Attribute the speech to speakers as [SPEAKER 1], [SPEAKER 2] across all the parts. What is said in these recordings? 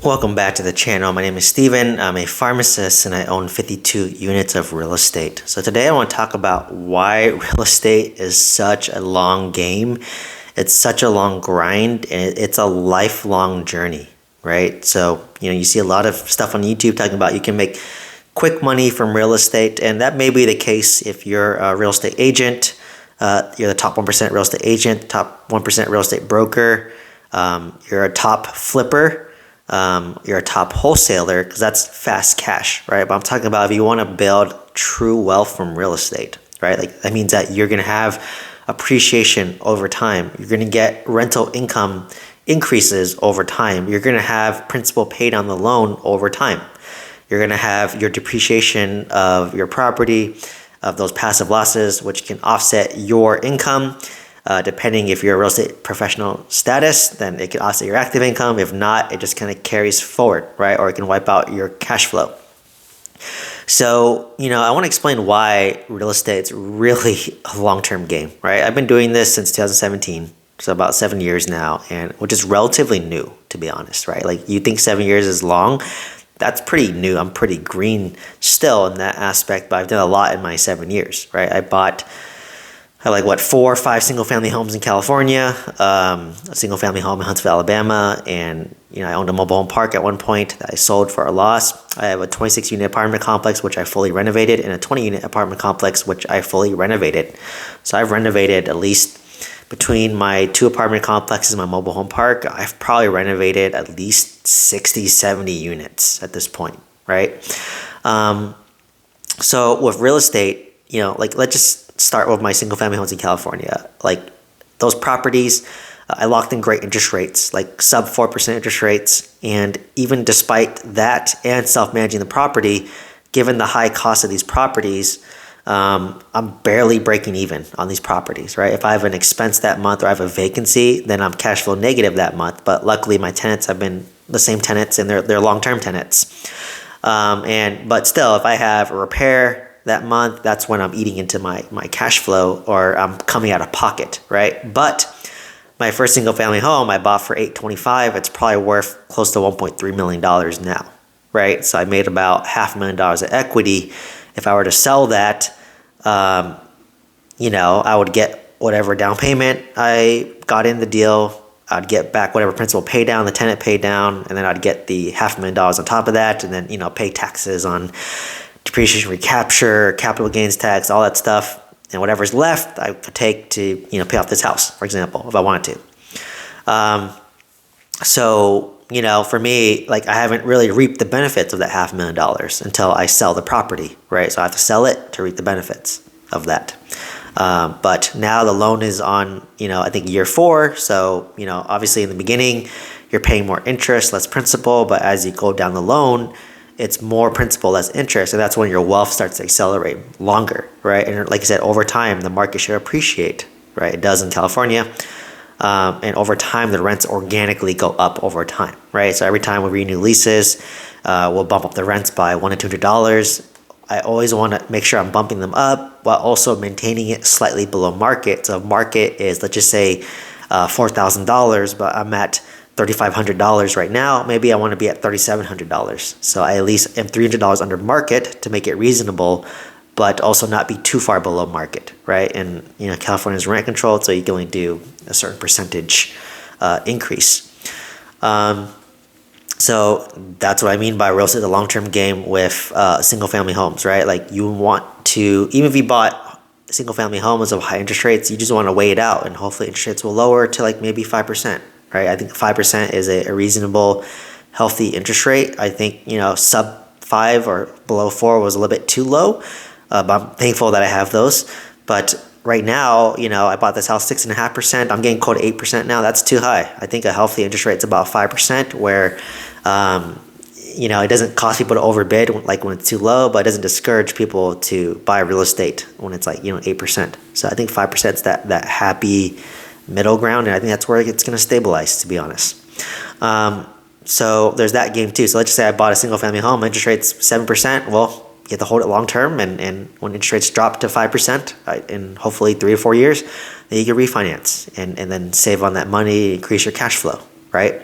[SPEAKER 1] Welcome back to the channel. My name is Steven. I'm a pharmacist and I own 52 units of real estate. So today I want to talk about why real estate is such a long game. It's such a long grind and it's a lifelong journey, right? So, you see a lot of stuff on YouTube talking about you can make quick money from real estate, and that may be the case if you're a real estate agent. You're the top 1% real estate agent, top 1% real estate broker. You're a top flipper. You're a top wholesaler, because that's fast cash, right? But I'm talking about if you want to build true wealth from real estate, right? Like that means that you're going to have appreciation over time. You're going to get rental income increases over time. You're going to have principal paid on the loan over time. You're going to have your depreciation of your property, of those passive losses, which can offset your income. Depending if you're a real estate professional status, then it can offset your active income. If not, it just kind of carries forward, right? Or it can wipe out your cash flow. So, I want to explain why real estate's really a long-term game, right? I've been doing this since 2017, so about 7 years now, and which is relatively new, to be honest, right? Like you think 7 years is long, that's pretty new. I'm pretty green still in that aspect, but I've done a lot in my 7 years, right? I had 4 or 5 single family homes in California, a single family home in Huntsville, Alabama, and I owned a mobile home park at one point that I sold for a loss. I have a 26 unit apartment complex which I fully renovated, and a 20 unit apartment complex which I fully renovated. So I've renovated at least between my 2 apartment complexes and my mobile home park, I've probably renovated at least 60, 70 units at this point, right? So with real estate, let's just start with my single family homes in California. Like those properties, I locked in great interest rates, like sub 4% interest rates. And even despite that and self-managing the property, given the high cost of these properties, I'm barely breaking even on these properties, right? If I have an expense that month or I have a vacancy, then I'm cash flow negative that month. But luckily my tenants have been the same tenants, and they're long-term tenants. But still, if I have a repair that month, that's when I'm eating into my cash flow, or I'm coming out of pocket, right? But my first single family home I bought for $825. It's probably worth close to $1.3 million now, right? So I made about $500,000 of equity. If I were to sell that, I would get whatever down payment I got in the deal. I'd get back whatever principal pay down, the tenant pay down, and then I'd get the $500,000 on top of that, and then pay taxes on depreciation recapture, capital gains tax, all that stuff, and whatever's left I could take to pay off this house, for example, if I wanted to. For me, like I haven't really reaped the benefits of that $500,000 until I sell the property, right? So I have to sell it to reap the benefits of that. But now the loan is on, I think year 4. So, obviously in the beginning, you're paying more interest, less principal, but as you go down the loan, it's more principal, less interest, and that's when your wealth starts to accelerate longer, right? And like I said, over time, the market should appreciate, right? It does in California. And over time, the rents organically go up over time, right? So every time we renew leases, we'll bump up the rents by $100 to $200. I always want to make sure I'm bumping them up while also maintaining it slightly below market. So if market is, let's just say, $4,000, but I'm at $3,500 right now, maybe I want to be at $3,700. So I at least am $300 under market to make it reasonable, but also not be too far below market, right? And California is rent controlled, so you can only do a certain percentage increase. So that's what I mean by real estate, the long-term game with single-family homes, right? Like you want to, even if you bought single-family homes of high interest rates, you just want to wait it out, and hopefully interest rates will lower to like maybe 5%. Right? I think 5% is a reasonable, healthy interest rate. I think, sub 5 or below 4 was a little bit too low, but I'm thankful that I have those. But right now, I bought this house 6.5%. I'm getting quoted 8% now. That's too high. I think a healthy interest rate is about 5%, where, it doesn't cause people to overbid like when it's too low, but it doesn't discourage people to buy real estate when it's like, 8%. So I think 5% is that happy middle ground, and I think that's where it's going to stabilize, to be honest. So there's that game too. So let's just say I bought a single family home, interest rates 7%. Well, you have to hold it long term, and when interest rates drop to 5%, in hopefully 3 or 4 years, then you can refinance and then save on that money, increase your cash flow, right?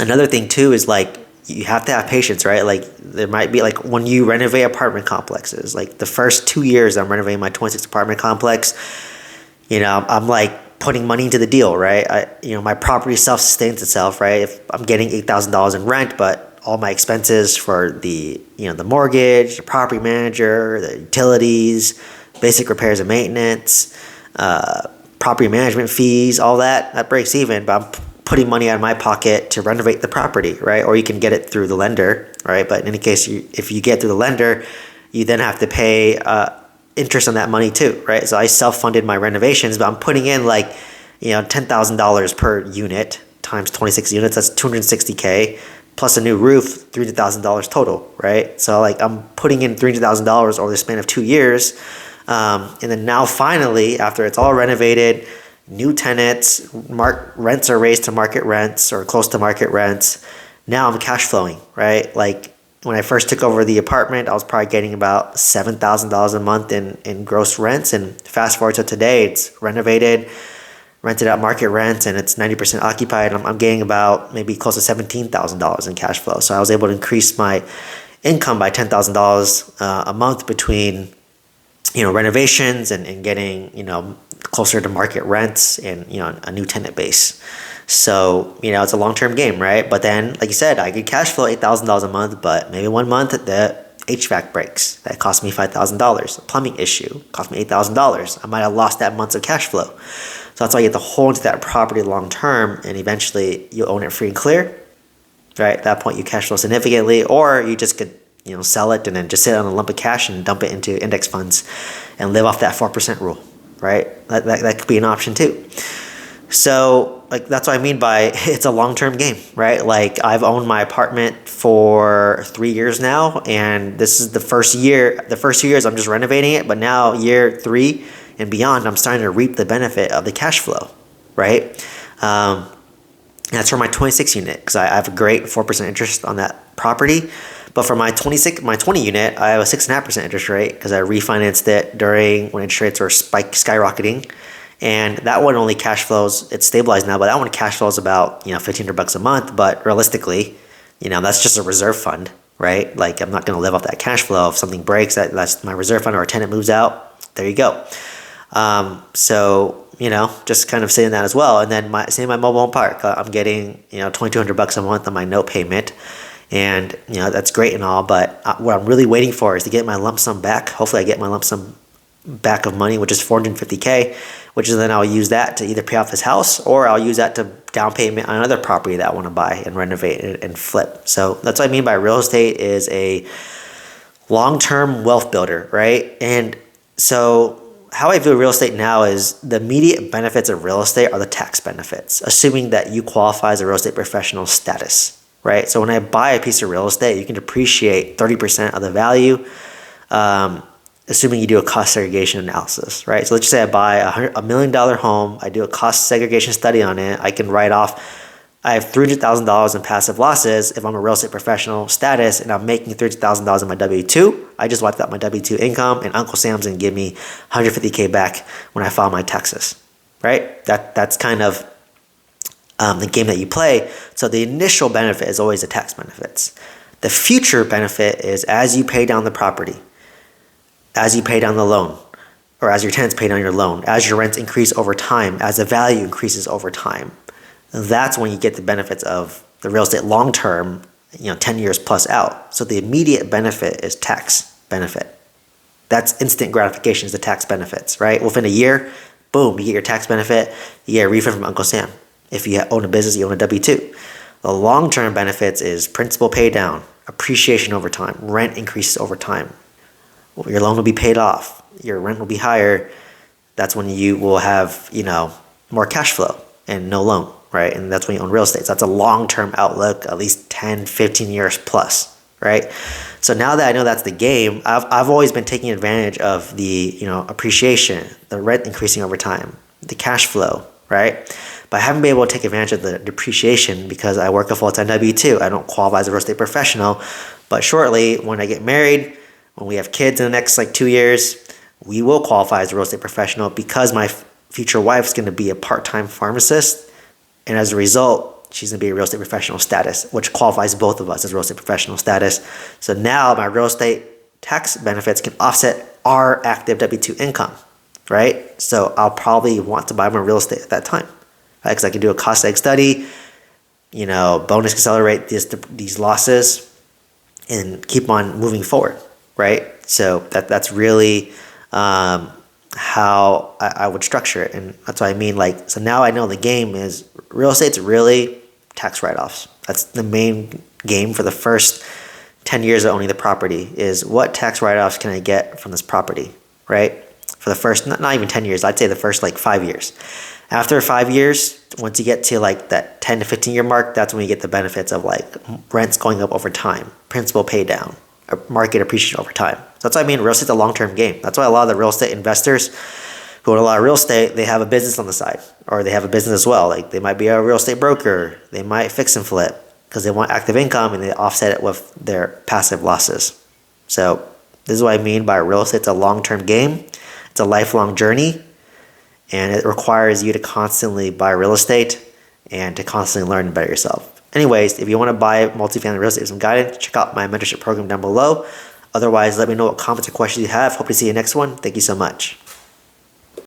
[SPEAKER 1] Another thing too is like you have to have patience, right? Like there might be like when you renovate apartment complexes, like the first 2 years I'm renovating my 26 apartment complex, I'm like putting money into the deal, right? My property self-sustains itself, right? If I'm getting $8,000 in rent, but all my expenses for the mortgage, the property manager, the utilities, basic repairs and maintenance, property management fees, all that breaks even, but I'm putting money out of my pocket to renovate the property, right? Or you can get it through the lender, right? But in any case, if you get through the lender, you then have to pay interest on that money too, right? So I self-funded my renovations, but I'm putting in like, $10,000 per unit times 26 units. That's $260K plus a new roof, $300,000 total, right? So like I'm putting in $300,000 over the span of 2 years. And then now finally, after it's all renovated, new tenants, rents are raised to market rents or close to market rents. Now I'm cash flowing, right? Like when I first took over the apartment, I was probably getting about $7,000 a month in gross rents. And fast forward to today, it's renovated, rented at market rents, and it's 90% occupied. I'm getting about maybe close to $17,000 in cash flow. So I was able to increase my income by $10,000 a month between renovations and getting, closer to market rents and, a new tenant base. So, it's a long-term game, right? But then, like you said, I could cash flow $8,000 a month, but maybe one month the HVAC breaks. That cost me $5,000. A plumbing issue cost me $8,000. I might have lost that month of cash flow. So that's why you have to hold to that property long-term, and eventually you own it free and clear, right? At that point, you cash flow significantly, or you just could sell it and then just sit on a lump of cash and dump it into index funds and live off that 4% rule, right? That could be an option too. So like that's what I mean by it's a long-term game, right? Like I've owned my apartment for 3 years now, and this is the first year. The first 2 years I'm just renovating it, but now year 3 and beyond, I'm starting to reap the benefit of the cash flow, right? That's for my 26 unit because I have a great 4% interest on that property. But for my 20 unit, I have a 6.5% interest rate because I refinanced it during when interest rates were skyrocketing, and that one only cash flows. It's stabilized now, but that one cash flows about $1,500 a month. But realistically, that's just a reserve fund, right? Like I'm not going to live off that cash flow. If something breaks, that's my reserve fund, or a tenant moves out. There you go. So just kind of saying that as well. And then my mobile home park, I'm getting $2,200 a month on my note payment. And that's great and all, but what I'm really waiting for is to get my lump sum back. Hopefully I get my lump sum back of money, which is $450K, which is then I'll use that to either pay off this house, or I'll use that to down payment on another property that I want to buy and renovate and flip. So that's what I mean by real estate is a long-term wealth builder, right? And so how I view real estate now is the immediate benefits of real estate are the tax benefits, assuming that you qualify as a real estate professional status. Right? So when I buy a piece of real estate, you can depreciate 30% of the value, assuming you do a cost segregation analysis, right? So let's just say I buy $1 million home, I do a cost segregation study on it, I can write off, I have $300,000 in passive losses if I'm a real estate professional status and I'm making $300,000 in my W-2, I just wiped out my W-2 income and Uncle Sam's gonna give me $150K back when I file my taxes, right? That's kind of the game that you play. So the initial benefit is always the tax benefits. The future benefit is as you pay down the property, as you pay down the loan, or as your tenants pay down your loan, as your rents increase over time, as the value increases over time. That's when you get the benefits of the real estate long term, 10 years plus out. So the immediate benefit is tax benefit. That's instant gratification is the tax benefits, right? Within a year, boom, you get your tax benefit, you get a refund from Uncle Sam. If you own a business, you own a W-2. The long-term benefits is principal pay down, appreciation over time, rent increases over time. Your loan will be paid off. Your rent will be higher. That's when you will have, more cash flow and no loan, right? And that's when you own real estate. So that's a long-term outlook, at least 10, 15 years plus, right? So now that I know that's the game, I've always been taking advantage of the, appreciation, the rent increasing over time, the cash flow, right? But I haven't been able to take advantage of the depreciation because I work a full-time W-2. I don't qualify as a real estate professional. But shortly, when I get married, when we have kids in the next 2 years, we will qualify as a real estate professional because my future wife's going to be a part-time pharmacist. And as a result, she's gonna be a real estate professional status, which qualifies both of us as real estate professional status. So now my real estate tax benefits can offset our active W-2 income, right? So I'll probably want to buy more real estate at that time, right? Because I can do a cost seg study, bonus accelerate these losses and keep on moving forward, right? So that's really how I would structure it. And that's what I mean. So now I know the game is real estate's really tax write-offs. That's the main game for the first 10 years of owning the property is what tax write-offs can I get from this property, right? For the first, not even 10 years, I'd say the first 5 years. After 5 years, once you get to that 10 to 15 year mark, that's when you get the benefits of rents going up over time, principal pay down, market appreciation over time. So that's what I mean, real estate's a long-term game. That's why a lot of the real estate investors who own a lot of real estate, they have a business on the side, or they have a business as well. They might be a real estate broker, they might fix and flip because they want active income and they offset it with their passive losses. So this is what I mean by real estate's a long-term game. It's a lifelong journey, and it requires you to constantly buy real estate and to constantly learn and better yourself. Anyways, if you want to buy multifamily real estate with some guidance, check out my mentorship program down below. Otherwise, let me know what comments or questions you have. Hope to see you next one. Thank you so much.